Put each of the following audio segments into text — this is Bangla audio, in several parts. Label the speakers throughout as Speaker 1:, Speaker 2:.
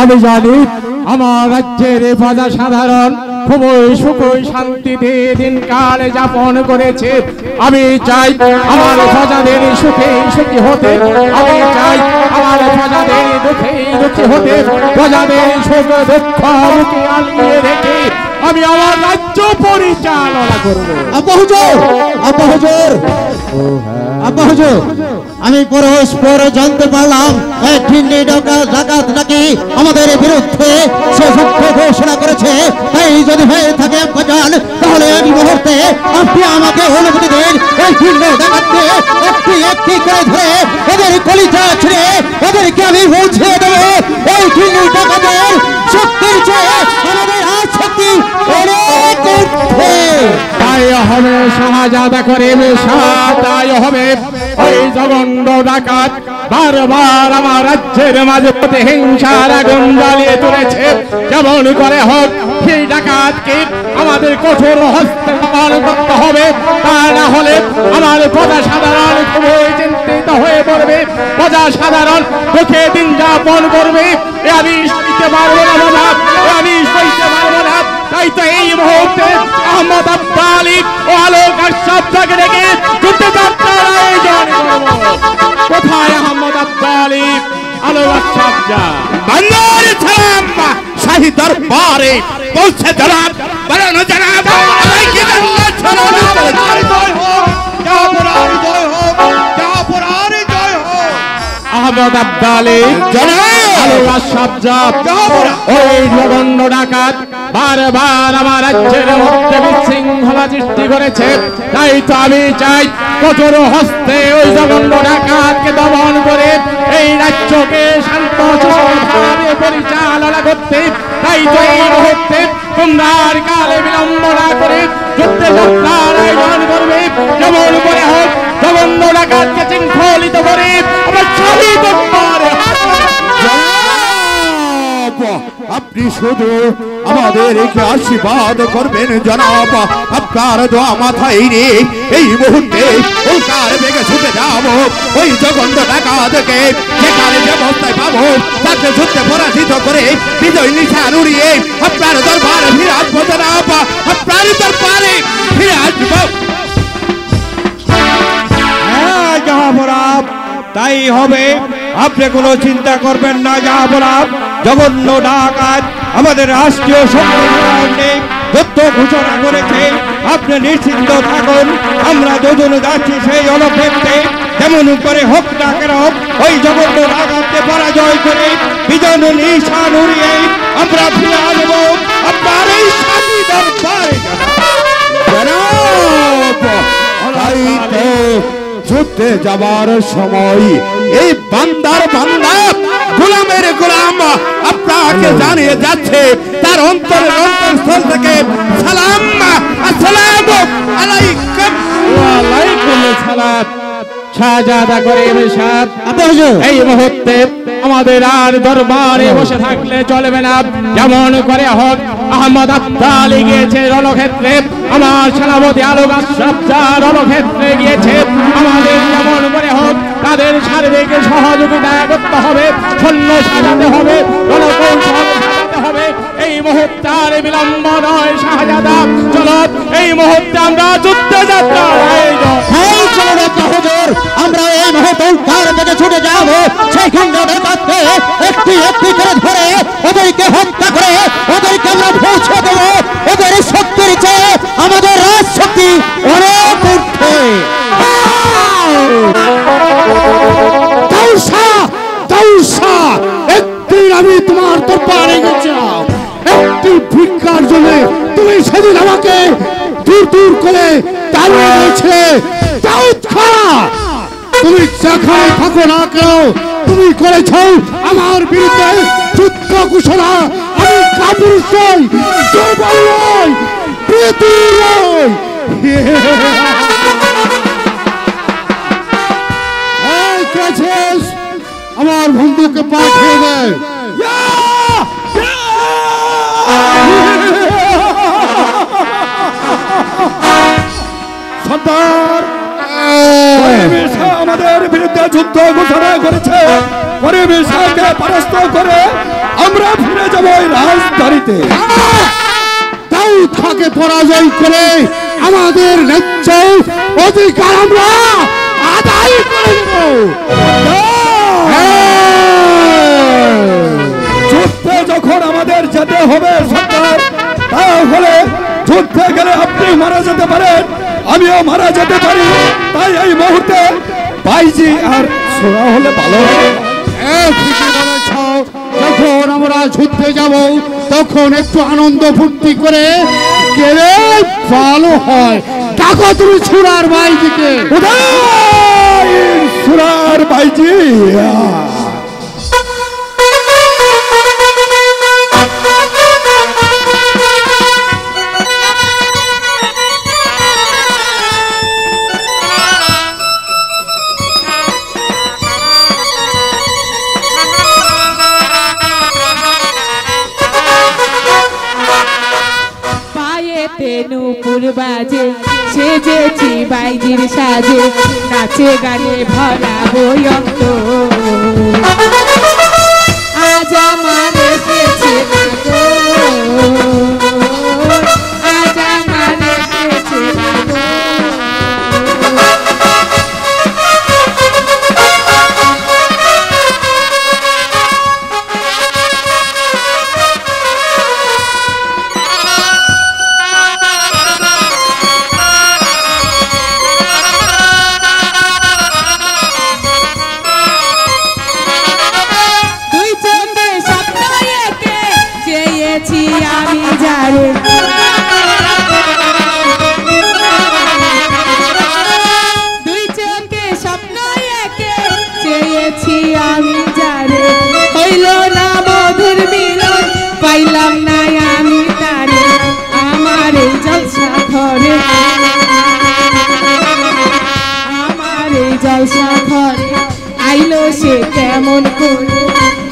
Speaker 1: আমি জানি আমার রাজ্যের প্রজা সাধারণ খুবই সুখই শান্তিতে দিনকাল যাপন করেছে। আমি চাই আমার প্রজাদের সুখে সুখী হতে, আমি চাই আমার প্রজাদের দুঃখে দুঃখী হতে, প্রজাদের সুখ দুঃখ মুখে আলিয়ে রেখে আমি আমার রাজ্য পরিচালনা করব।
Speaker 2: আমি পরস্পর জানতে পারলাম ডাকাত নাকি আমাদের বিরুদ্ধে সে যুদ্ধ ঘোষণা করেছে। তাই যদি হয়ে থাকে বাজান, তাহলে এই মুহূর্তে আপনি আমাকে অনুমতি দিন এই ভিন্ন ডাকাতকে একটি একটি করে ধরে এদের কলিজা ছিঁড়ে এদেরকে আমি বুঝিয়ে দেবো এই ভিন্ন ডাকাতের শক্তির চেয়ে আমাদের শক্তি অনেক ঊর্ধ্বে।
Speaker 1: তাই হবে শাহজাদা করে তাই হবে ওই জঘন্য ডাকাত বারবার আমার রাজ্যের মাঝে প্রতিহিংসার আগুন জ্বালিয়ে তুলেছে। যেমন করে হোক সেই ডাকাতকে আমাদের কঠোর হস্তে দমন করতে হবে, তা না হলে আমার প্রজা সাধারণ খুবই চিন্তিত হয়ে পড়বে, প্রজা সাধারণ দুঃখে দিন যাপন করবে। আমি সইতে পারবো না বাবা, আমি সইতে পারবো না। তাই তো এই মুহূর্তে আহমদ আব্বালি ও আলোক আশরাফকে ডেকে যুদ্ধযাত্রার আয়োজন করব। কোথায় আহমদ আব্বালি, আলোক আশরাফ?
Speaker 3: বান্দার সালাম শাহী দরবারে পৌঁছে জনাব, বরণ জনাব আমাকে আল্লাহ ছড়ানো জয় হোক, জাফরার জয় হোক, জাফরার জয় হোক।
Speaker 1: আহমদ আব্বালি আলোক আশরাফ ওই জঘন্য ডাকাত বারবার আমার রাজ্যের মধ্যে বিশৃঙ্খলা সৃষ্টি করেছে। তাই তো আমি চাই কঠোর হস্তে ওই জঘন্য ডাকাতকে দমন করে এই রাজ্যকে শান্ত সুষ্ঠুভাবে পরিচালনা করতে। তাই তো এই মুহূর্তে তোমরা আর কালে বিলম্ব না করে যুদ্ধযাত্রার আয়োজন করবে। যেমন করে হোক জঘন্য ডাকাতকে শৃঙ্খলিত করে আমার শাহী দরবারে।
Speaker 3: আপনি শুধু আমাদেরকে আশীর্বাদ করবেন জনাব, আপনার দোয়া মাথায় রে এই মুহূর্তে উল্কার বেগে ছুটে যাব ওই জঘন্য ডাকাতকে যেখানে যে অবস্থায় পাবো তাকে যুদ্ধে পরাজিত করে বিজয় নিশান উড়িয়ে আপনার দরবারে ফিরে আসবো জনাব, আপনার দরবারে ফিরে আসবো।
Speaker 4: হ্যাঁ জাহাপরাব, তাই হবে। আপনি কোনো চিন্তা করবেন না জাহাপরাব। জঘন্য ডাকাত আমাদের রাষ্ট্রীয় সম্পর্কে যুদ্ধ ঘোষণা করেছে। আপনি নিশ্চিন্ত থাকুন, আমরা দুজন যাচ্ছি সেই রণক্ষেত্রে। যেমন করে হোক না কেন ওই জঘন্য ডাকাতকে পরাজয় করে বিজয় নিশান উড়িয়ে আমরা ফিরে আসবো আপনার এই শাহী দরবারে।
Speaker 3: যুদ্ধে যাবার সময় এই বান্দার বান্দা গোলামের গোলাম আপনাকে জানিয়ে যাচ্ছে তার অন্তরের অন্তরস্থল থেকে সালাম, আসসালামু আলাইকুম।
Speaker 1: ওয়ালাইকুম আসসালাম। শাহজাদা করে এই মুহূর্তে আমাদের আর দরবারে বসে থাকলে চলবে না। যেমন করে হোক আহমদ আব্বালি গিয়েছে রণক্ষেত্রে, আমার সেনাপতি আলোক আশরাফ রণক্ষেত্রে গিয়েছে। আমাদের যেমন করে হোক তাদের সার্বিক সহযোগিতা করতে হবে, সৈন্য সাজাতে হবে, রণকৌশল সাজাতে হবে। এই মুহূর্তে আর বিলম্ব নয় শাহজাদা, চলো এই মুহূর্তে আমরা যুদ্ধযাত্রার আয়োজন।
Speaker 2: আমরা এই মুহূর্তে উল্কার বেগে ছুটে যাব সেই খণ্ড ডাকাতকে একটি একটি করে ধরে ওদেরকে হত্যা করে ওদেরকে আমরা পৌঁছে দেবো ওদের শক্তির চেয়ে আমাদের রাজ শক্তি অনেক ঊর্ধ্বে।
Speaker 3: একদিন আমি তোমার দরবারে গেছিলাম একটি ভিক্ষার জন্য, তুমি সেদিন আমাকে দূর দূর করে তাড়িয়ে দিয়েছিলে। দাউদ খাঁ, তুমি যেখানে থাকো না কেন তুমি করেছ আমার বিরুদ্ধে যুদ্ধ ঘোষণা। আমি কাপুরুষ নই, দুর্বল নই, প্রীতি নই। আমার বন্ধুকে পাঠিয়ে দেয়।
Speaker 4: সর্দার আমাদের বিরুদ্ধে যুদ্ধ ঘোষণা করেছে। পরাস্ত করে আমরা ফিরে যাব ওই রাজধানীতে।
Speaker 3: দাউদ খাঁকে পরাজয় করে আমাদের ন্যায্য অধিকার আমরা আদায় করে নেব।
Speaker 4: যুদ্ধে যখন আমাদের যেতে হবে সরকার, তাহলে যুদ্ধে গেলে আপনি মারা যেতে পারেন, আমিও মারা যেতে পারি। তাই এই মুহূর্তে ভাইজি আর ছোড়া হলে ভালো হবে।
Speaker 3: যখন আমরা যুদ্ধে যাব তখন একটু আনন্দ ফুর্তি করে গেলে ভালো হয়। ডাকো তুমি ছোড়ার ভাইজিকে।
Speaker 4: ছোড়ার ভাইজি
Speaker 5: নুপুর বাজে সেজেছি বাইজির সাজে, নাচে গানে ভরা বয়ন্ত আজ আমার এসেছে আজ আমার এসেছে আমি যারে দুই চোখে স্বপ্ন একে চেয়েছি আমি যারে, হইল না মধুর মিলন পাইলাম না আমি তারে, আমার এই জলসা ঘরে আমার এই জলসা ঘরে আইলো সে কেমন করে,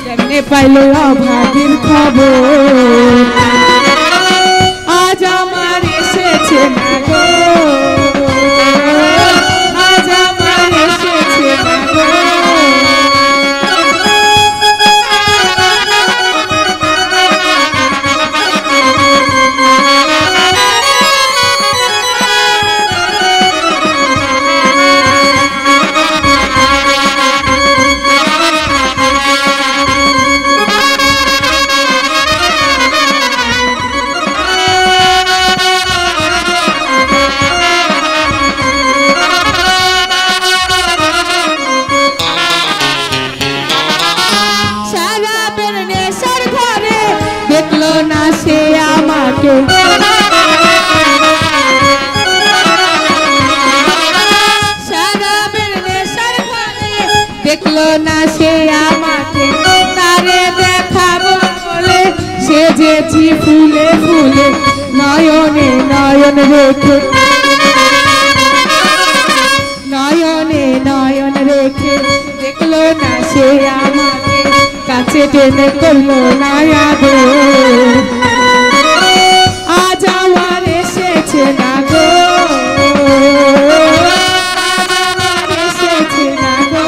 Speaker 5: কেমনে পাইল অভাগীর খবর আজ আমার এসেছে না গো, আজ আমার এসেছে না গো। দেখলো না সে আমাকে, শরাবের নেশার ঘরে দেখলো না সে আমাকে, তারে দেখাবো বলে সেজেছি ফুলে ফুলে, নয়নে নয়ন রেখে নয়নে নয়ন রেখে দেখলো না সে আমাকে, কাছে টেনে করলো না আদর আজ আমার এসেছে না গো, আমার এসেছে না গো।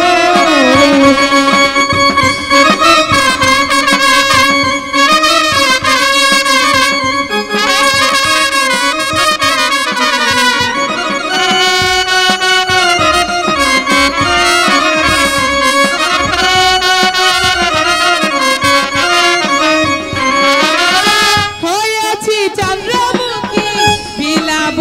Speaker 5: হয়েছি চন্দ্রমুখী বিলাব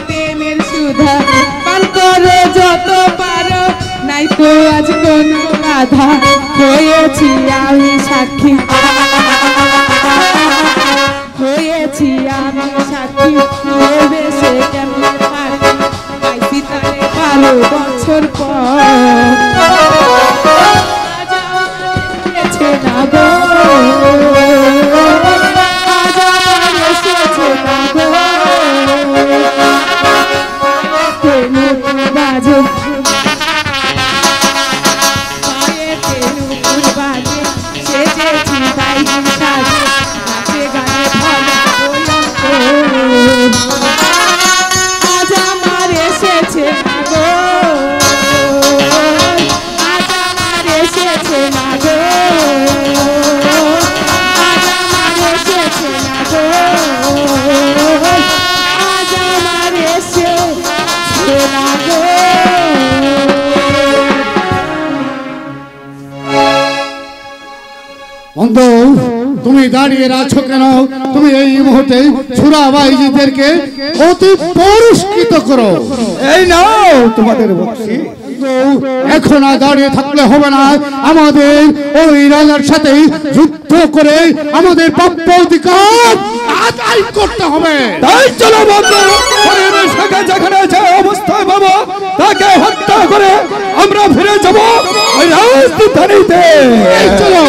Speaker 5: প্রেমের সুধা, পান করো যত পারো নাই তো আজ কোনো বাধা, হয়েছি আমি সাক্ষী হয়েছি আমি সাক্ষী, ভেবে সে কেমন পাখি পাইছি তারে 12 বছর পর না গো, আজ আমার এসেছে না গো, নুপুর বাজে পায়েতে নুপুর বাজে সেজেছি বাইজির সাজে, নাচে গানে ভরা বলন্ত এসেছে না গো আজ আমার এসেছে না গো আজ আমার এসেছে না গো
Speaker 3: বন্ধু তুমি দাঁড়িয়ে আছো কেন? তুমি এই মুহূর্তে সুরাবাইজিদেরকে অতি পুরস্কৃত করো।
Speaker 4: এই নাও তোমাদের বক্সি।
Speaker 3: এখন আর দাঁড়িয়ে থাকলে হবে না, আমাদের ওই রাজার সাথে যুদ্ধ করে আমাদের প্রাপ্য অধিকার আদায় করতে হবে।
Speaker 4: তাই চলো বন্ধু, পরিবেশকে যেখানে যে অবস্থায় পাবো তাকে হত্যা করে আমরা ফিরে যাব ওই রাজধানীতে।
Speaker 3: চলো।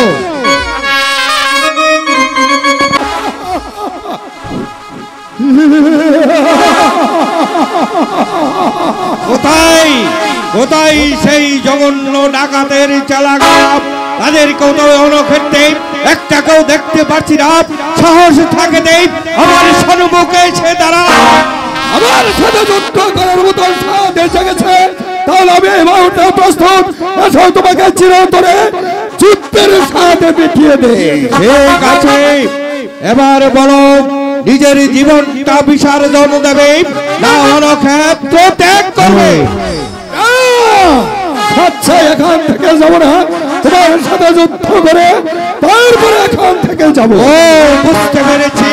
Speaker 4: কোথায় কোথায় সেই জঘন্য ডাকাতের চালাক? তাদেরকেও তো অনক্ষেত্রে একটাকেও দেখতে পাচ্ছি না। সাহস থাকে নেই আমার সম্মুখে এসে দাঁড়া। আমার সাথে যুদ্ধ করার মতো সাহস এসে গেছে, তাহলে আমি এই মুহূর্তে প্রস্তুত। এসো তোমাকে চিরতরে যুদ্ধের সাথে পিটিয়ে দে। ঠিক আছে, এবার বলো নিজের জীবনটা বিসর্জন দেবে না অনক্ষেত্র ত্যাগ করবে? আচ্ছা, এখান থেকে যাবো না, তোমার সাথে যুদ্ধ করে তারপরে এখান থেকে যাব। ও বুঝতে পেরেছি,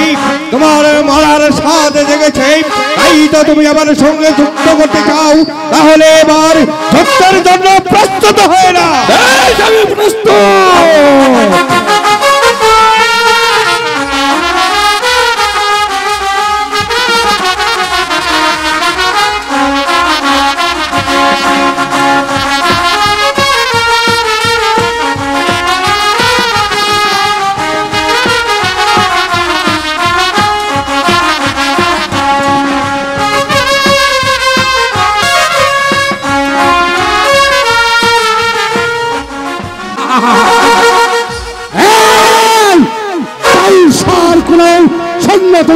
Speaker 4: তোমার মরার স্বাদ জেগেছে, তাই তো তুমি আমার সঙ্গে যুদ্ধ করতে চাও। তাহলে এবার যুদ্ধের জন্য প্রস্তুত হয়ে না। আমি প্রস্তুত।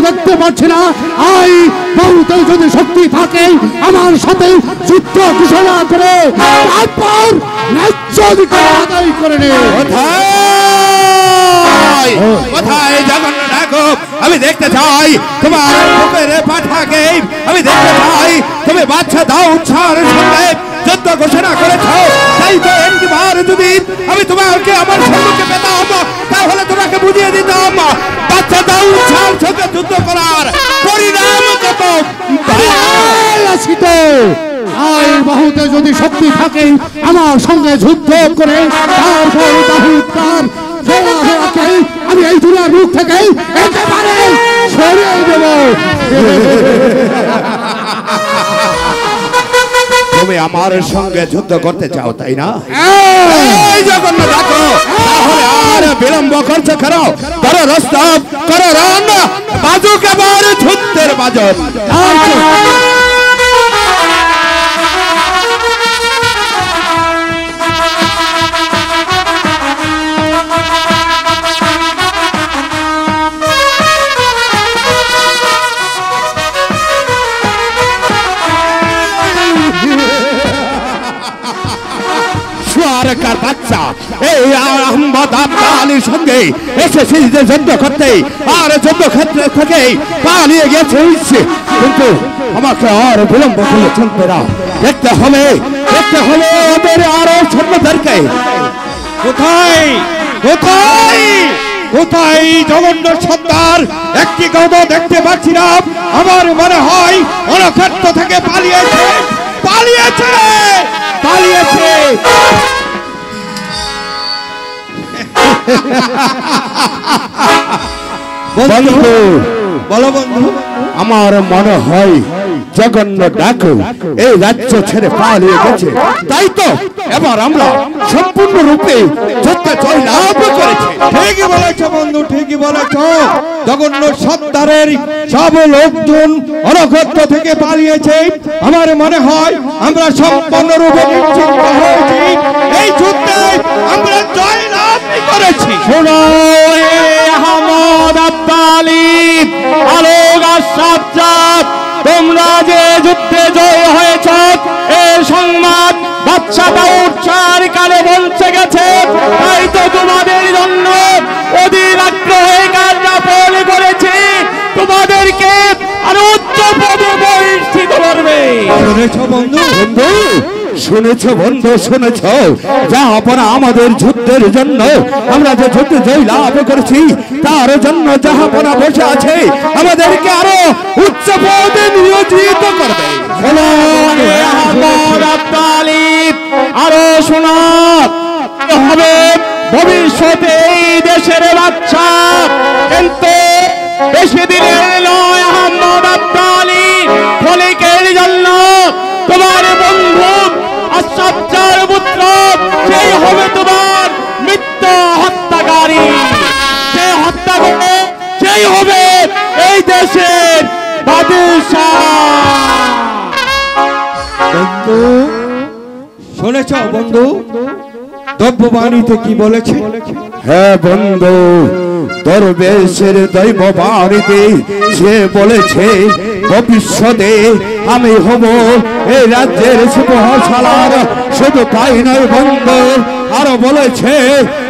Speaker 3: দেখতে পাচ্ছি না, আই বহুতে যদি শক্তি থাকে আমার সাথে যুদ্ধ ঘোষণা করে তারপর ন্যায্য অধিকার আদায় করে নে।
Speaker 4: কোথায় জগন্ন ডাকো? আমি দেখতে চাই তোমার বুকের পাঠাকে। আমি দেখতে চাই তুমি বাচ্চা দাও উৎসাহের সঙ্গে যুদ্ধ ঘোষণা করেছ। তাই তো একবার যদি আমি তোমাকে আমার সম্মুখে পেতাম তাহলে তোমাকে বুঝিয়ে দিতাম বাচ্চা দাও উৎসাহের সঙ্গে যুদ্ধ করার পরিণাম কত।
Speaker 3: আই বহুতে যদি শক্তি থাকে আমার সঙ্গে যুদ্ধ করে তারপর আমি এই দুনিয়ার মুখ থেকে একেবারে সরিয়ে দেব।
Speaker 4: তুমি আমার সঙ্গে যুদ্ধ করতে চাও, তাই না? জগন্ন ডাকো, তাহলে আর বিলম্ব করছে কেন? করো রস্তম, করো রণ, বাজুক এবার যুদ্ধের বাজন। বাচ্চা এই আহমদ আলীর সঙ্গে এসেছি যুদ্ধ করতে, আর যুদ্ধ ক্ষেত্রে থেকে পালিয়ে গেছে, কিন্তু আমাকে আর বিলম্ব করে চলবে না। দেখতে হবে ওদের আরো সৈন্যদেরকে। কোথায় কোথায় কোথায় জগন্ন সর্দার? একটি কথা দেখতে পাচ্ছি না। আমার মনে হয় অনক্ষেত্র থেকে পালিয়েছে। বন্ধু, বলো বন্ধু। আমার মনে হয় জগন্ন ডাকু এই রাজ্য ছেড়ে পালিয়ে গেছে, তাই তো এবার আমরা সম্পূর্ণ রূপে যুদ্ধে জয়লাভ করেছি। ঠিকই বলেছ বন্ধু, ঠিকই বলেছ। জগন্ন সর্দারের সব লোকজন অনক্ষত্র থেকে পালিয়েছে। আমার মনে হয় আমরা সম্পূর্ণ রূপে নিশ্চিন্ত হয়েছি। এই যুদ্ধে আমরা জয়লাভ করেছি। শোনো আহমদ আব্বালি, আলোগা সাজ্জাদ, তোমরা যে যুদ্ধে জয় হয়েছ এই সংবাদ বাদশা দাউদ চার কালে পৌঁছে গেছে। বন্ধু?
Speaker 3: বন্ধু শুনেছ বন্ধু শুনেছ, জাহাপনা আমাদের যুদ্ধের জন্য আমরা যে যুদ্ধে জয় লাভ করেছি তার জন্য জাহাপনা বসে আছে, আমাদেরকে আরো উচ্চ পদে নিয়োজিত করবে।
Speaker 1: আরো শোনা হবে ভবিষ্যতে এই দেশের বাচ্চা, কিন্তু বেশি দিনের নয় আহমদ আব্দালি ফলিকের জন্য তোমার বন্ধু আসাজ্জার পুত্র সেই হবে তোমার মৃত্যু হত্যাকারী, সে হত্যা করে সেই হবে এই দেশের বাদশাহ।
Speaker 4: বন্ধু শুনেছ বন্ধু দ্রব্যবাণীতে কি বলেছে?
Speaker 3: হ্যাঁ বন্ধু, দরবেশের দৈব বাণীতে সে বলেছে ভবিষ্যতে আমি হব এই রাজ্যের সিংহাসনের, শুধু তাই নয় বন্ধু, আরো বলেছে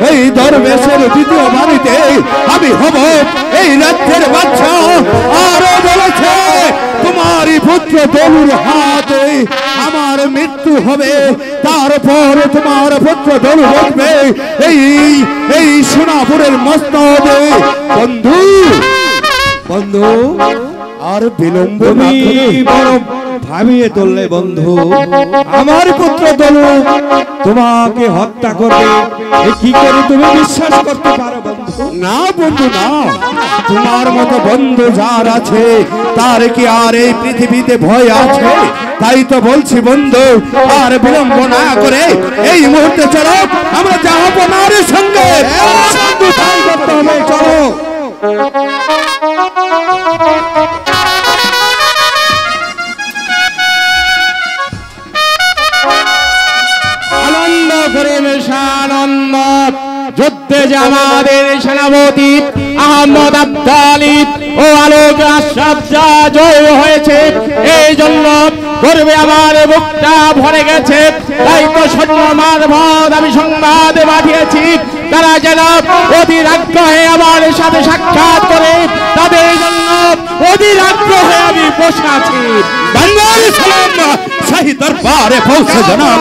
Speaker 3: এই দরবেশের দ্বিতীয় বাণীতে আমি হব এই রাজ্যের বাদশা, আরো বলেছে তোমারই পুত্র তনুর হাতে আমার মৃত্যু হবে, তারপর তোমার পুত্র তনু বসবে এই সোনাপুরের মস্তদে। বন্ধু
Speaker 4: বন্ধু
Speaker 3: আর বিলম্ব
Speaker 4: তুমি বড় ভাবিয়ে তুললে বন্ধু, আমার পুত্র তনু তোমাকে হত্যা করবে এ কি করে তুমি বিশ্বাস করতে পারো বন্ধু?
Speaker 3: না বন্ধু না, তোমার মতো বন্ধু যার আছে তার কি আর এই পৃথিবীতে ভয় আছে? তাই তো বলছি বন্ধু, আর বিলম্ব না করে এই মুহূর্তে চলো আমরা জাহাপনার সঙ্গে
Speaker 4: বন্ধু তাই করতে হবে, চলো।
Speaker 1: আনন্দ করে আনন্দ যুদ্ধে যে আমাদের সেনাপতি আহমদ আব্দালি ও আলোক আশরাফ জয় হয়েছে, এই জন্য গর্বে আমার বুকটা ভরে গেছে। তাই তো সৈন্য মারফত আমি সংবাদ পাঠিয়েছি, তারা যেন অধীর আগ্রহে আমার সাথে সাক্ষাৎ করে, তাদের জন্য অধীর আগ্রহে আমি বসে আছি।
Speaker 3: বাংলার সালাম শাহী দরবারে পৌঁছে জনাব।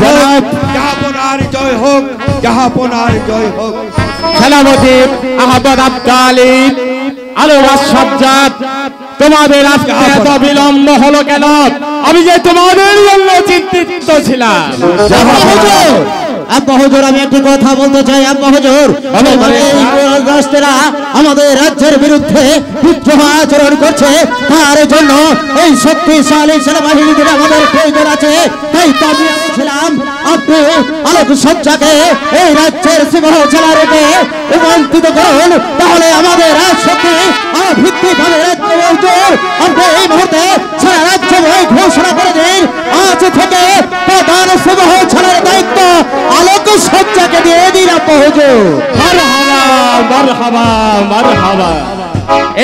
Speaker 4: জনাব জাহাপনার জয় হোক, জাহাপনার জয় হোক।
Speaker 1: সেনাপতি আহমদ আব্দালি আলোক আশরাফ, তোমাদের আজকে এত বিলম্ব হলো কেন? আমি যে তোমাদের জন্য চিন্তিত ছিলাম।
Speaker 2: আব্বা হুজুর, আমি একটি কথা বলতে চাই। আব্বা হুজুর, রাষ্ট্রেরা আমাদের রাজ্যের বিরুদ্ধে বিদ্রোহ আচরণ করছে, তার জন্য এই শক্তিশালী সেনাবাহিনীদের আমাদের প্রয়োজন আছে। তাই তো আমি বলছিলাম আপনি আলোক সজ্জাকে এই রাজ্যের সিংহাসনে রেখে রূপান্তরিত করুন, তাহলে আমাদের রাজশক্তি আর ভিত্তি ভাবে রাজ্য হুজুর আপনি এই মুহূর্তে সারা রাজ্য ঘোষণা করে দিন, আজ থেকে প্রধান সিংহাসনের দায়িত্ব আলোক সজ্জাকে দিয়ে দিন। আব্বা হুজুর,
Speaker 1: মারহাবা মারহাবা মারহাবা।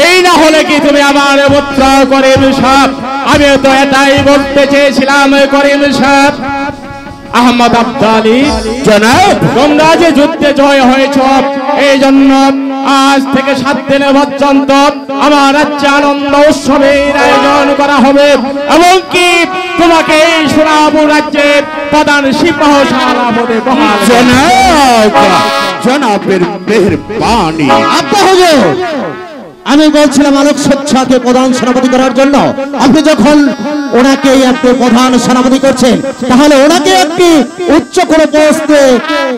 Speaker 1: এই না হলে কি তুমি আমার পুত্র করিম সাহেব? আমি তো এটাই বলতে চেয়েছিলাম করিম সাহেব। আহমদ আব্দালি
Speaker 3: জনাব,
Speaker 1: তোমরা যে যুদ্ধে জয় হয়েছ, এই জন্য আজ থেকে 7 দিন পর্যন্ত আমার রাজ্যে আনন্দ উৎসবের আয়োজন করা হবে, এমনকি তোমাকে এই সোনাপুর রাজ্যে প্রধান সিপাহ সারা পদে বহাল।
Speaker 3: জনাব, জনাবের মেহেরবানি।
Speaker 2: আব্বা হুজুর, আমি বলছিলাম আলোক সজ্জাকে প্রধান সেনাপতি করার জন্য আপনি যখন ওনাকে একটি প্রধান সেনাপতি করছেন, তাহলে ওনাকে একটি উচ্চ কোনো পোস্টে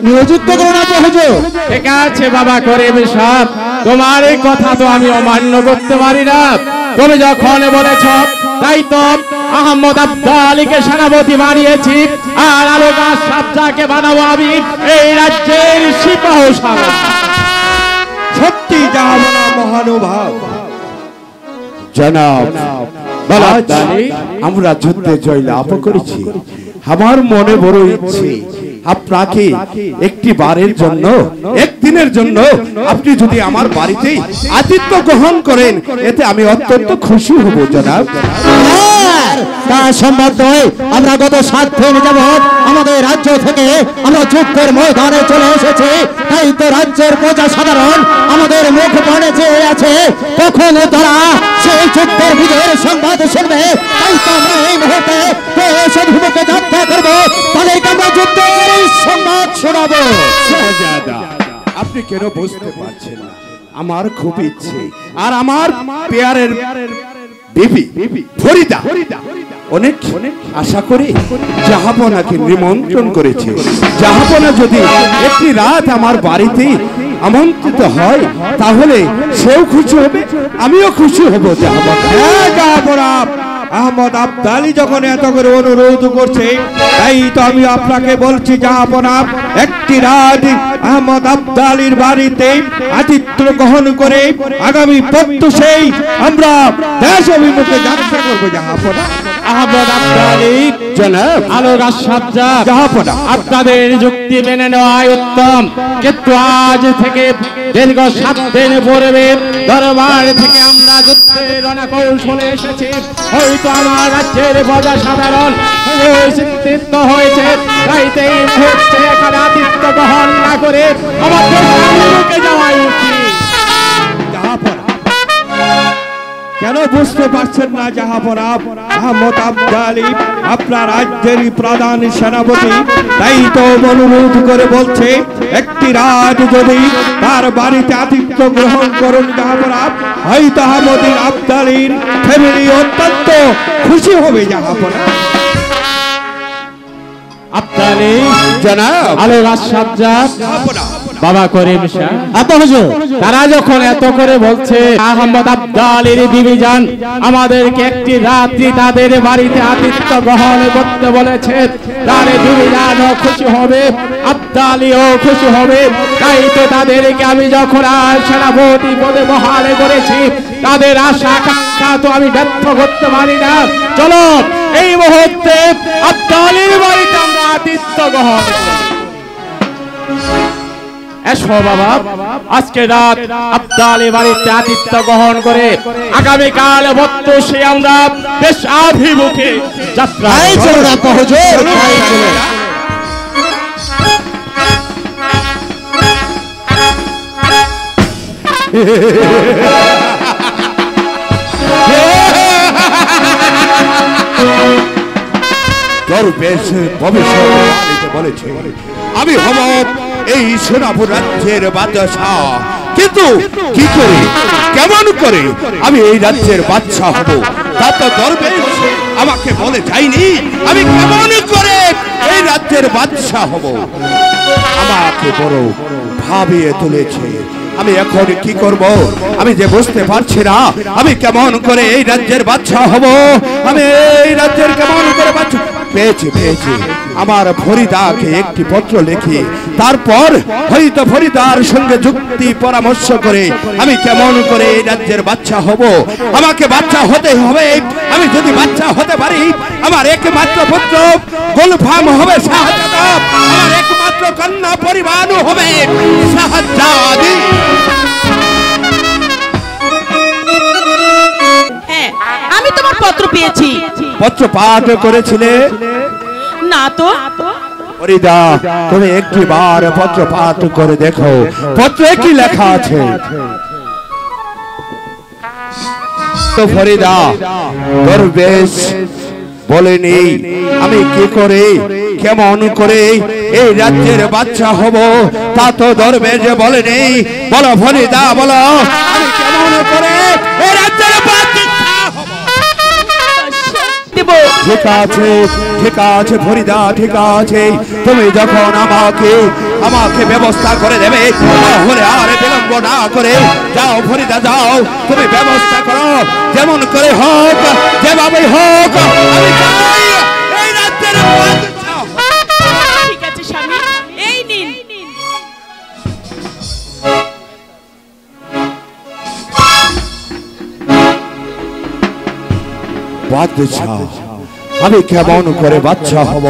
Speaker 2: নিয়োজিত করুন। আব্বা হুজুর,
Speaker 1: ঠিক আছে বাবা করিম সাহেব, তোমার এই কথা তো আমি অমান্য করতে পারি না। তুমি যখন বলেছ তাই তো আহমদ আব্দালিকে সেনাপতি বানিয়েছি, আর আলোক আশরাফকে বানাবো আমি এই রাজ্যের সিপাহ সালার।
Speaker 4: সত্যি জাহাপনা মহানুভাব।
Speaker 3: জনাব,
Speaker 1: আজ
Speaker 3: আমরা যুদ্ধে জয়লাভ করেছি, আমার মনে বড় ইচ্ছে আপনাকে একটি বারের জন্য একদিন
Speaker 4: একদিনের জন্য আপনি যদি আমার বাড়িতে আতিথ্য গ্রহণ করেন এতে আমি অত্যন্ত খুশি হব জনাব।
Speaker 2: তা সম্ভব নয়। আমরা গত 7 দিন যাবৎ আমাদের রাজ্য থেকে আমরা যুদ্ধের ময়দানে চলে এসেছি, তাই তো রাজ্যের প্রজা সাধারণ আমাদের মুখ পানে চেয়ে আছে কখন তারা সেই যুদ্ধের বিজয়ের সংবাদ শুনবে। তাই তো আমরা এই মুহূর্তে দেশাধিপতিকে যাত্রা করবো, তাদেরকে আমরা যুদ্ধের সংবাদ শোনাবো।
Speaker 4: শাহজাদা, আপনি কেন বুঝতে পারছেন না? আমার খুব ইচ্ছে, আর আমার পেয়ারের বিবি ফরিদা অনেক আশা করে জাহাপনাকে নিমন্ত্রণ করেছে। জাহাপনা যদি একটি রাত আমার বাড়িতে আমন্ত্রিত হয় তাহলে সেও খুশি হবে, আমিও খুশি হব। জাহাপনা, আহমদ আবদালি যখন এত করে অনুরোধ করছে তাই তো আমি আপনাকে বলছি জাহাপনা, একটি রাত আহমদ আবদালির বাড়িতে আতিথ্য গ্রহণ করে আগামী প্রত্যুষেই আমরা দেশ অভিমুখে যাত্রা করবো। জাহাপনা,
Speaker 1: আহমদ আবদালি
Speaker 4: জনাব
Speaker 1: আলোক সাজ্জাদ,
Speaker 4: জাহাপনা,
Speaker 1: আপনাদের যুক্তি মেনে নেওয়াই উত্তম, কিন্তু আজ থেকে দীর্ঘ 7 দিন পূর্বে দরবার থেকে আমরা যুদ্ধের রণকৌশলে এসেছি। হয়তো আমার রাজ্যের প্রজা সাধারণ চিন্তিত হয়েছে, তাই তো এই মুহূর্তে এখানে আতিথ্য গ্রহণ না করে আমাদের সামনে যাওয়াই উচিত।
Speaker 4: জাহাপনা, কেন বুঝতে পারছেন না জাহাপনা? আহমদ আবদালি আপনার রাজ্যেরই প্রধান সেনাপতি, তাই তো অনুরোধ করে বলছে একটি রাত যদি তার বাড়িতে আতিথ্য গ্রহণ করুন জাহাপনা, হয়তো আহমদ আবদালির ফ্যামিলি অত্যন্ত খুশি হবে। জাহাপনা,
Speaker 1: আবদালি
Speaker 4: জনাব
Speaker 1: আলোক সাজ্জাদ,
Speaker 4: জাহাপনা,
Speaker 1: বাবা করিম শাহ,
Speaker 2: আব্বা হুজুর,
Speaker 1: তারা যখন এত করে বলছে আহমদ আবদালির বিবিজান আমাদেরকে একটি রাত্রি তাদের বাড়িতে আতিথ্য গ্রহণ করতে বলেছে, তার বিবিজানও খুশি হবে, আবদালিও খুশি হবে। তাই তো তাদেরকে আমি যখন আর সেনাপতি পদে বহাল করেছি, তাদের আশা আকাঙ্ক্ষা তো আমি ব্যর্থ করতে পারি না। চলো এই মুহূর্তে আবদালির বাড়িতে আমরা আতিথ্য গ্রহণ করি। এসো বাবা, আজকে রাত আবদালি বাড়িতে আতিথ্য গ্রহণ করে আগামীকাল বত্তসে আমরা দেশ আভিমুখে যাত্রা
Speaker 2: চলুন আব্বা হুজুর, চলুন।
Speaker 4: দরবেশ ভবিষ্যৎবাণীতে বলেছে আমি হব এই সোনাপুর রাজ্যের বাদশাহ, কিন্তু কি করে কেমন করে আমি এই রাজ্যের বাদশাহ হব তা তো দরবেশ আমাকে বলে যায়নি। আমি কেমন করে এই রাজ্যের বাদশাহ হব আমাকে বড় ভাবিয়ে তুলেছে। আমি এখন কি করব আমি যে বুঝতে পারছি না। আমি কেমন করে এই রাজ্যের বাদশাহ হব, আমি এই রাজ্যের কেমন করে বাদশাহ পেয়েছি আমার ফরিদাকে একটি পত্র লিখি, তারপর হয়তো ফরিদার সঙ্গে যুক্তি পরামর্শ করে আমি কেমন করে এই রাজ্যের বাদশা হব। আমাকে বাদশা হতে হবে। আমি যদি বাদশা হতে পারি আমার একমাত্র পুত্র গোলফাম হবে শাহজাদা, আমার একমাত্র কন্যা পরিবারও হবে শাহজাদি।
Speaker 6: হ্যাঁ, আমি তোমার পত্র পেয়েছি।
Speaker 4: পত্র পাঠ করেছিলে?
Speaker 6: না তো।
Speaker 4: ফরিদা, তুমি একটি বার পত্র পাঠ করে দেখো পত্রে কি লেখা আছে। তো ফরিদা, দরবেশ বলেনি আমি কি করে কেমন করে এই রাজ্যের বাদশা হব তা তো দরবেশ বলেনি। বলো ফরিদা, বলো আমি কেমন করে এই রাজ্যের বাদশা হব। ঠিক আছে, ঠিক আছে ফরিদা, ঠিক আছে। তুমি যখন আমাকে ব্যবস্থা করে দেবে তাহলে আর বিলম্ব না করে যাও ফরিদা, যাও তুমি ব্যবস্থা করো, যেমন করে হোক যেভাবে হোক আমি চাই এই রাজ্যের বাদশা হব।
Speaker 6: ঠিক আছে স্বামী, এই নিন।
Speaker 4: বাদশা আমি কেমন করে বাচ্চা হব,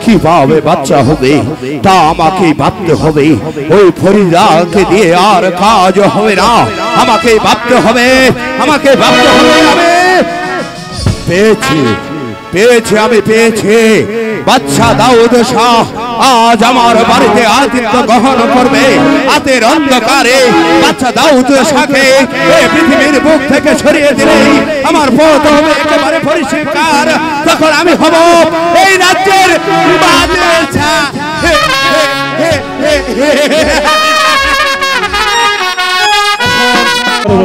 Speaker 4: কিভাবে বাচ্চা হবে তা আমাকে ভাবতে হবে। ওই ফরিদাকে দিয়ে আর কাজ হবে না, আমাকে ভাবতে হবে, আমাকে ভাবতে হবে। আমি পেয়েছি, পেয়েছি, আমি পেয়েছি। বাচ্চা দাউদ শাহ আজ আমার বাড়িতে আতিথ্য গ্রহণ করবে। রাতের অন্ধকারে বাচ্চা দাউদ শাহকে এই পৃথিবীর বুক থেকে সরিয়ে দিলেই আমার পথ হবে একেবারে পরিষ্কার। তখন আমি হব এই রাজ্যের বাদশা।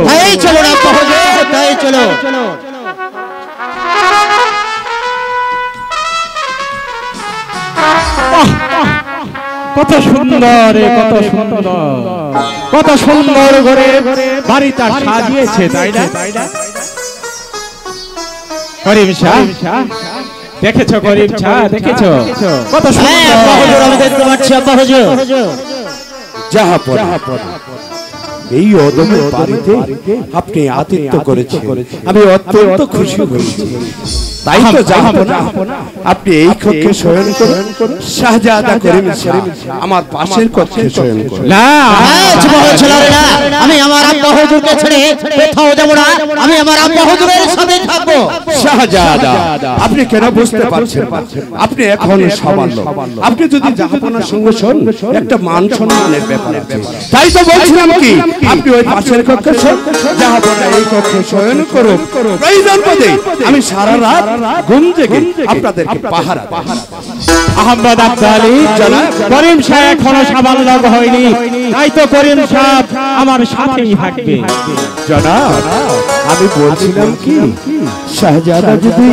Speaker 2: তাই চলো না হুজুর, তাই চলো।
Speaker 1: কত সুন্দর, কত সুন্দর, কত সুন্দর করে বাড়িটা সাজিয়েছে, তাই না করিম শাহ? দেখেছো করিম শাহ, দেখেছো কত সুন্দর?
Speaker 2: হুজুর আমি দেখতে পাচ্ছি আব্বা হুজুর।
Speaker 4: জাহাপনা, এই অদমের বাড়িতে আপনি আতিথ্য করেছেন, আমি অত্যন্ত খুশি হয়েছি। তাই তো জাহাপনা, আপনি এই কক্ষে শয়ন করুন, শাহজাদা করিম শাহ আমার পাশের কক্ষে শয়ন করুন।
Speaker 1: না,
Speaker 2: আমি আমার আব্বা হুজুরকে ছেড়ে কোথাও যাব না, আমি আমার আব্বা হুজুরের সাথে থাকবো।
Speaker 4: শাহজাদা, আপনি কেন বুঝতে পারছেন? আপনি এখন সামান্য, আপনি যদি জাহাপনার সঙ্গে শোন, একটা মান সম্মানের ব্যাপার আছে। তাই তো বলছিলাম কি, আপনি ওই পাশের কক্ষে শোন, জাহাপনা এই কক্ষে শয়ন করুন। প্রয়োজন বোধে আমি সারা রাত ঘুম জেগে আপনাদেরকে পাহারা দেব।
Speaker 1: আহমদ আব্দালি করিম শাহ এখনো সামান্য হয়নি, তাই তো করিম শাহ আমার সাথেই থাকবে।
Speaker 4: জনাব, আমি বলছিলাম কি, শাহজাদা যদি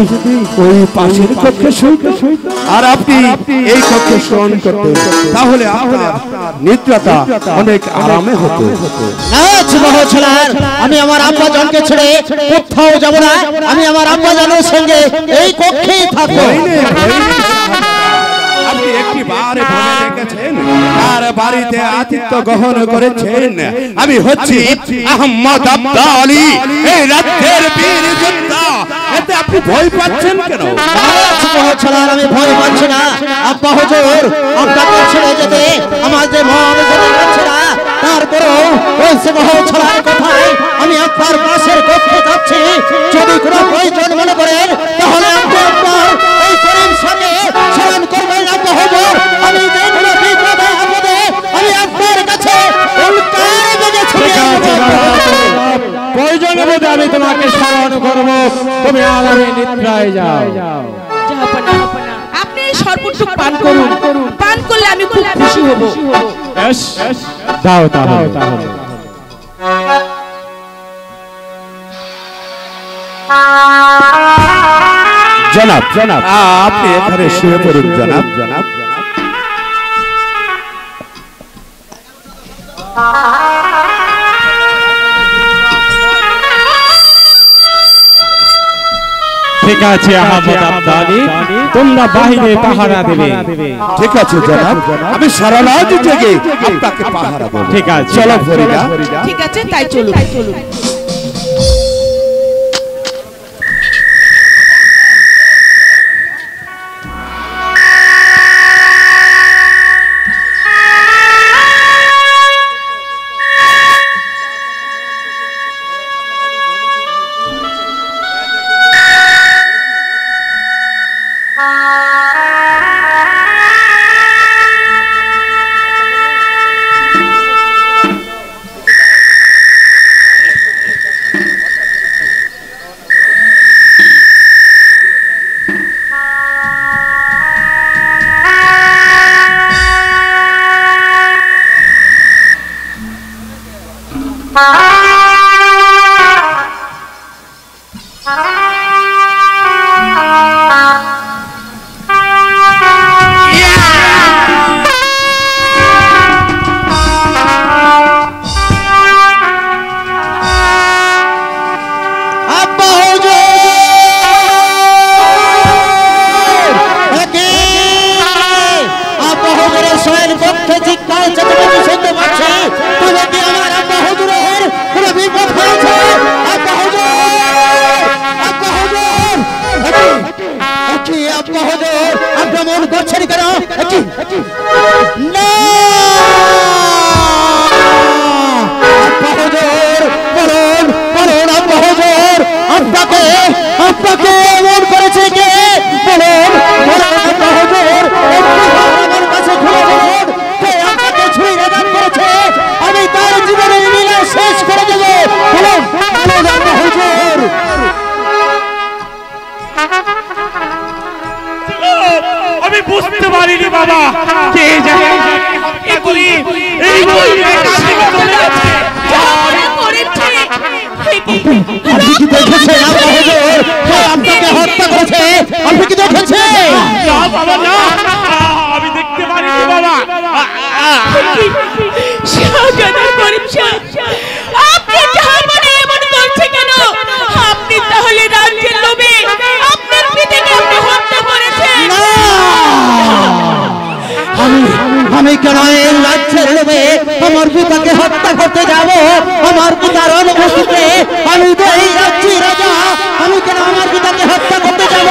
Speaker 4: ওই পাশের কক্ষে শুইত আর আপনি এই কক্ষে শয়ন করতেন, তাহলে আপনার নিদ্রাটা অনেক আরামে হতো।
Speaker 2: আমি আমার আব্বা জানকে ছেড়ে কোথাও যাব না, আমি আমার আব্বা জানের সঙ্গে এই কক্ষেই থাকবো।
Speaker 4: আপনি একটি বারে ভেবে দেখেছেন আর বাড়িতে আতিথ্য গ্রহণ করেছেন? আমি হচ্ছি আহমদ আব্দালি, এই রাজ্যের বীর যোদ্ধা। এতে আপনি ভয় পাচ্ছেন কেন?
Speaker 2: আমি ভয় পাচ্ছি না আব্বা হুজুর, আপনাকে ছেড়ে যেতে আমার যে মন যাচ্ছে না, তারপরেও ওই সিংহ ছড়ার কথায় আমি আপনার পাশের কক্ষে যাচ্ছি। যদি কোনো প্রয়োজন মনে করেন তাহলে আপনি আপনার এই করিম সাথে স্মরণ করবেন আব্বা হুজুর। আমি যেগুলো বিপদে আপদে আমি আপনার কাছে উল্কায় বেগে ছুটে আসবো।
Speaker 1: প্রয়োজন বোধে আমি তোমাকে স্মরণ করব, তুমি আমার নিদ্রায় যাও।
Speaker 6: জাহাপনা, আপনি এই শরবতটুকু পান করুন, পান করলে আমি খুব খুশি হব।
Speaker 1: বেশ, দাও তাহলে।
Speaker 4: জনাব, জনাব, আপনি এখানে শুয়ে পড়ুন। জনাব, জনাব,
Speaker 1: ঠিক আছে আহমদ আব্দালি, তোমরা বাহিরে পাহারা দেবে।
Speaker 4: ঠিক আছে জনাব, আমি সারা রাত জেগে আপনাকে পাহারা দেব।
Speaker 1: ঠিক আছে,
Speaker 4: চলো ফরিদা।
Speaker 6: ঠিক আছে, তাই চলুন।
Speaker 2: আক্রমণ করছেন কেন? না আপনাকে এমন করেছে কে? বলুন আমার কাছে খুলে বলুন কে আপনাকে ছুঁয়ে নিধন করেছে? আমি তার জীবনের লীলা শেষ করে দেব। বলুন হুজুর।
Speaker 1: আমি বুঝতে পারিনি বাবা, কে জানে এগুলি এই
Speaker 2: আপনি কি দেখেছেন আপনাকে হত্যা করেছে? আপনি কি দেখেছেন?
Speaker 1: না বাবা না, আমি দেখতে পারিনি বাবা।
Speaker 6: শাহজাদা করিম শাহ, আপনি জাহাপনা এমন করছে কেন? আপনি তাহলে রাজ্যের লোভে আপনার পিতাকে আপনি হত্যা করেছেন।
Speaker 2: আমি কেন এই রাজ্যের লোভে আমার পিতাকে হত্যা করতে যাব? আমার পিতার অনুমতিতে আমি তো এই রাজ্যের রাজা। আমি কেন আমার পিতাকে হত্যা করতে যাব?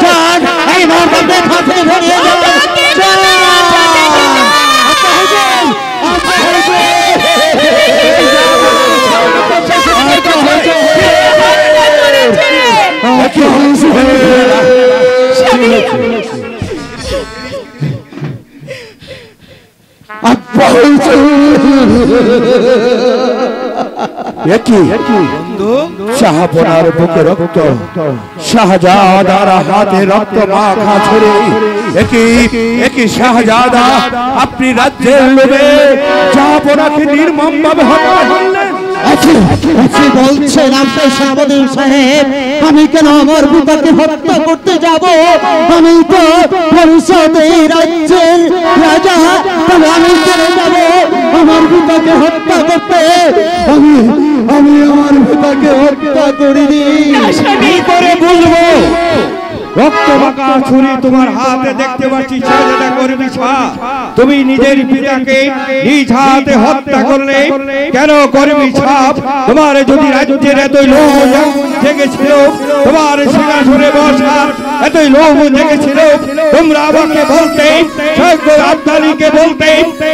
Speaker 2: যান এই মুহূর্তে ফাঁসি ভরিয়ে যান।
Speaker 4: শাহপনার বুকে রক্ত, শাহজাদার হাতে রক্ত মাখা ছুরি। একই শাহজাদা আপনি রাজ্যের লোভে শাহপনাকে নির্মম ভাবে হত্যা করলেন।
Speaker 2: বলছেন আপনি সাবধান সাহেব, আমি কেন আমার পিতাকে হত্যা করতে যাব? আমি তো পরিষদে রাজ্যের রাজা, তবে আমি কেন যাব আমার পিতাকে হত্যা করতে? আমি আমার পিতাকে হত্যা করিনি।
Speaker 4: কি করে বুঝবো? রক্ত মাখা ছুরি তোমার হাতে দেখতে পাচ্ছি শাহজাদা করিম শাহ। তুমি নিজের পিতাকে নিজ হাতে হত্যা করলে কেন করিম শাহ? তোমার যদি রাজ্যের এতই লোভ জেগেছিল, তোমার সিংহাসনে বসার এতই লোভ জেগেছিল, তোমরা আমাকে বলতে, আব্দালিকে বলতে,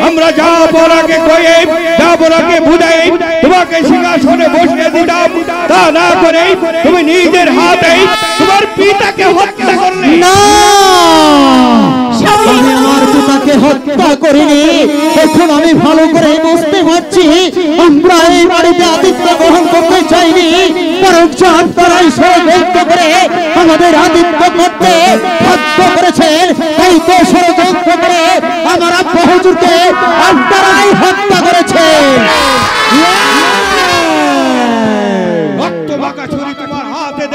Speaker 4: আমরা জাহাপনাকে কয়ে জাহাপনাকে বুঝাই তোমাকে সিংহাসনে বসিয়ে দিতাম। তা না করে তুমি নিজের হাতে তোমার পিতাকে হত্যা করলে।
Speaker 2: না, আমি আমার পিতাকে হত্যা করিনি। এখন আমি ভালো করে বুঝতে পারছি আমরা এই বাড়িতে আতিথ্য গ্রহণ করতে চাইনি, বরং তারাই ষড়যন্ত্র করে আমাদের আতিথ্য করতে বাধ্য করেছেন। তাই তো ষড়যন্ত্র করে আমার আব্বা হুজুরকে আপনারাই হত্যা করেছেন।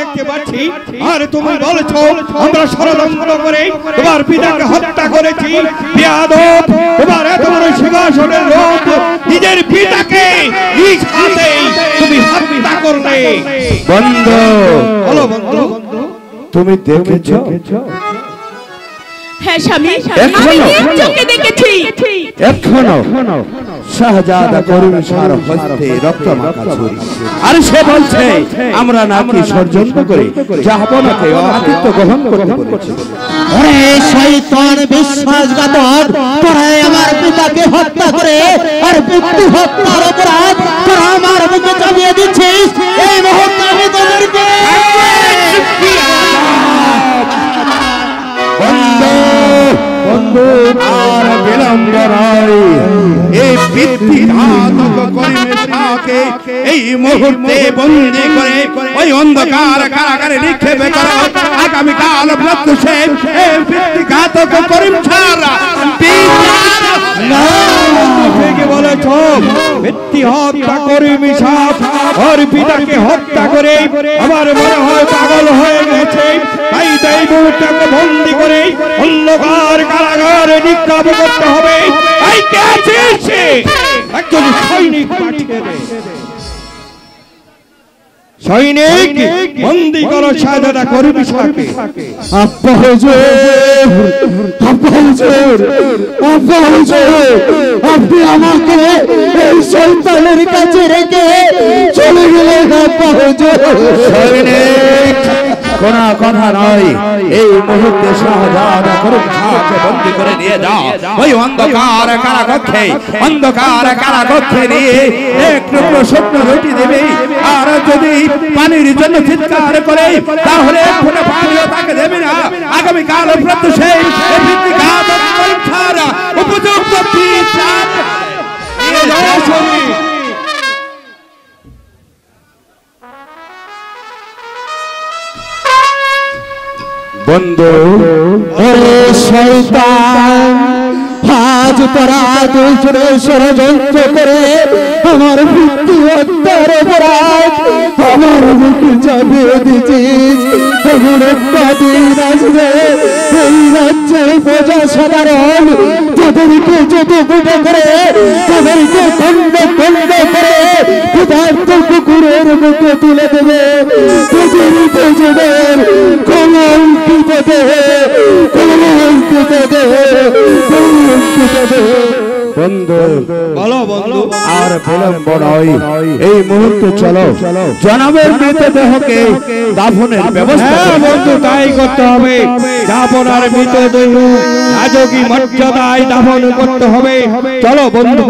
Speaker 4: দেখতে পাচ্ছি আর তুমি বলছো আমরা ষড়যন্ত্র করে তোমার পিতাকে হত্যা করেছি। বেয়াদব, তোমার এত বড় সিংহাসনের লোভ, নিজের পিতাকে নিজ হাতে তুমি হত্যা করলে। বন্ধু, বলো বন্ধু, তুমি দেখেছো?
Speaker 6: হ্যাঁ স্বামী, আমি নিজ চোখে দেখেছি।
Speaker 4: এখনো শাহজাদা করিম শাহর হস্তে রক্ত মাখা ছুরি, আর সে বলছে আমরা নাকি ষড়যন্ত্র করে জাহাপনাকে আতিথ্য গ্রহণ করতে বলেছি।
Speaker 2: ওরে শয়তান বিশ্বাসঘাতক, তোরা আমার পিতাকে হত্যা করে আর পিতৃ হত্যার অপরাধ তোরা আমার বুকে চাপিয়ে দিচ্ছিস। এই মুহূর্তে আমি তোদেরকে
Speaker 4: বন্ধু আর বিলম্ব নয়, এই পিতৃঘাতক করিম শাহকে এই মুহূর্তে বন্দী করে ওই অন্ধকার কারাগারে নিক্ষেপ করো। আগামীকাল প্রত্যুষে এই পিতৃঘাতক করিম শাহ বলেছ পিতৃ হত্যা করিম শাহ ওর পিতাকে হত্যা করে আমার মনে হয় পাগল হয়ে গেছে। তাই তাই মুহূর্তকে বন্দী করে অন্ধকার কারাগারে নিক্ষেপ করতে হবে। তাই কে আছিস? একজন সৈনিক পাঠিয়ে দে। সৈনিক বন্দী করো শাহজাদা করিম শাহকে।
Speaker 3: আব্বা হুজুর, আব্বা হুজুর, আব্বা হুজুর, আপনি আমাকে এই শয়তানের কাছে রেখে চলে গেলেন আব্বা হুজুর।
Speaker 1: সৈনিক কোন কথা নয়, এই মুহূর্তে শাহজাদা করিম শাহকে বন্দী করে নিয়ে যাও ওই অন্ধকার কারাকক্ষে। অন্ধকার কারাকক্ষে নিয়ে এক টুকরো শুকনো রুটি দেবে, আর যদি পানির জন্য চিৎকার করে তাহলে এক ফোঁটা পানিও তাকে দেবে না। আগামীকাল প্রত্যুষে উপযুক্ত বিচার নিয়ে যাও সৈনিক। বন্ধু
Speaker 3: ওরে শয়তান, আজ তোরা দুজনে ষড়যন্ত্র করে আমার মৃত্যু হত্যার অপরাধ আমার মুখে চাপিয়ে দিচ্ছিস। এমন একটা দিন আসবে এই রাজ্যের প্রজা সাধারণ তাদেরকে যত গুটো করে, তাদেরকে খণ্ড খণ্ড করে ক্ষুধার্ত কুকুরের মুখে তুলে দেবে। তোদের দুজনের কলঙ্কিত দেহে, কলঙ্কিত দেহে, কলঙ্কিত দেহে।
Speaker 1: বন্ধু
Speaker 4: বলো বন্ধু,
Speaker 1: আর বিলম্ব নয়, এই মুহূর্তে চলো জনাবের মৃতদেহকে দাফনের ব্যবস্থা।
Speaker 4: হ্যাঁ বন্ধু, তাই করতে হবে। যাপনার মৃতদেহ রাজকীয় মর্যাদায় দাফন করতে হবে। চলো বন্ধু।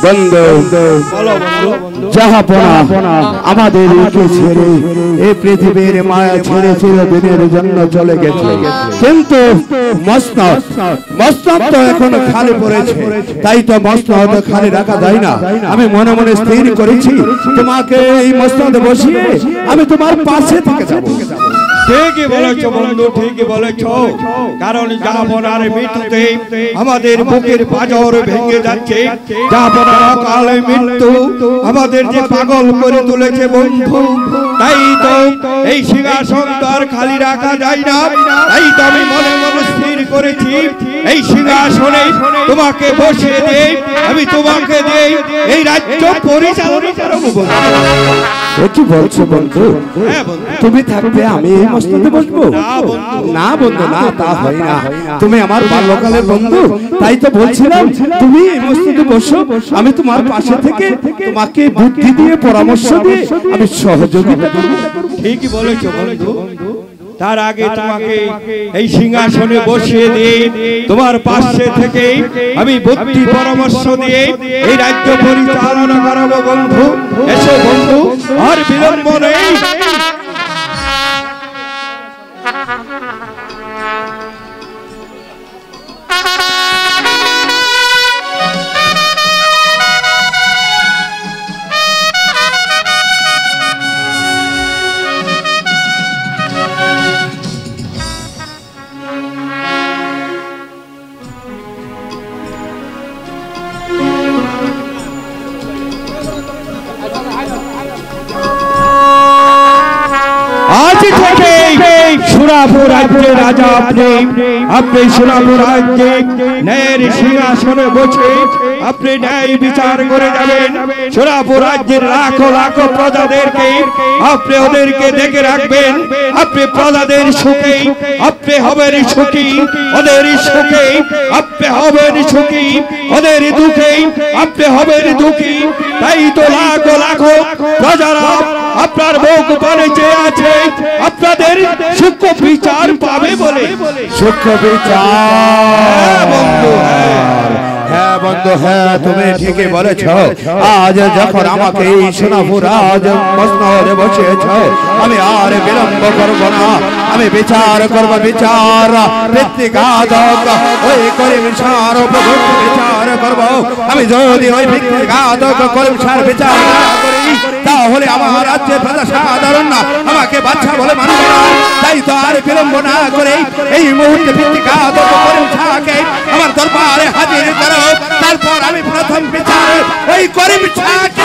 Speaker 1: বন্ধু জাহাপনা আমাদেরকে ছেড়ে এই পৃথিবীর মায়া ছেড়ে চিরদিনের জন্য চলে গেছে, কিন্তু মসনদ তো এখন খালি পড়েছে। তাই তো মসনদ খালি রাখা যায় না। আমি মনে মনে স্থির করেছি তোমাকে এই মসনদে বসিয়ে আমি তোমার পাশে থেকে যাব।
Speaker 4: ঠিকই বলেছ বন্ধু, ঠিকই বলেছ। কারণ যাপনার মৃত্যুতে আমাদের বুকের পাঁজর ভেঙে যাচ্ছে। যাপনার অকালে মৃত্যু আমাদের যে পাগল করে তুলেছে বন্ধু। তাই তো এই সিংহাসন তো আর খালি রাখা যায় না। তাই তো আমি মনে মনে স্থির করেছি এই সিংহাসনে তোমাকে বসিয়ে দেই, আমি তোমাকে দেই এই রাজ্য পরিচালনা করব।
Speaker 1: কি বলছো বন্ধু? তুমি থাকবে আমি এই মসনদে বসবো? না বন্ধু, না, তা হয় না। তুমি আমার বাল্যকালের বন্ধু, তাই তো বলছিলাম তুমি এই মসনদে বসো, আমি তোমার পাশে থেকে তোমাকে বুদ্ধি দিয়ে পরামর্শ দিয়ে আমি সহযোগিতা করব।
Speaker 4: ঠিকই বলেছো বন্ধু। তার আগে তোমাকে এই সিংহাসনে বসিয়ে দিয়ে তোমার পাশে থেকে আমি বুদ্ধি পরামর্শ দিয়ে এই রাজ্য পরিচালনা করাবো বন্ধু। এসো বন্ধু, আর বিলম্ব নেই। সোনাপুর রাজ্যের রাজা আপনি। আপনি সোনাপুর রাজ্যে ন্যায়ের সিংহাসনে বসে আপনি ন্যায় বিচার করে যাবেন। সোনাপুর রাজ্যের লাখো লাখো প্রজাদেরকে আপনি ওদেরকে দেখে রাখবেন। আপনি প্রজাদের সুখী, আপনি হবেন সুখী ওদের সুখে, আপনি হবেন সুখী ওদের দুঃখে, আপনি হবেন দুঃখী। তাই তো লাখো লাখো প্রজারা আপনার মুখ পানে চেয়ে আছে আপনাদের সূক্ষ্ম বিচার পাবে বলে।
Speaker 1: সূক্ষ্ম বিচার
Speaker 4: হ্যাঁ বন্ধু, হ্যাঁ তুমি ঠিকই বলেছ। আজ যখন আমাকে এই সোনাপুর আজ মসনদে বসিয়েছ, আমি আর বিলম্ব করব না, আমি বিচার করব। বিচার পিতৃঘাতক ওই করিম শাহর উপযুক্ত বিচার করব। আমি যদি ওই পিতৃঘাতক করিম শাহর বিচার না করি, তাহলে আমার রাজ্যের প্রজা সাধারণ না আমাকে বাচ্চা বলে মানবে না। তাই তো আর বিলম্ব না করে এই মুহূর্তে পিতৃঘাতক করিম শাহকে আমার দরবারে হাজির করো। তারপর আমি প্রথম বিচার ওই করিম শাহকে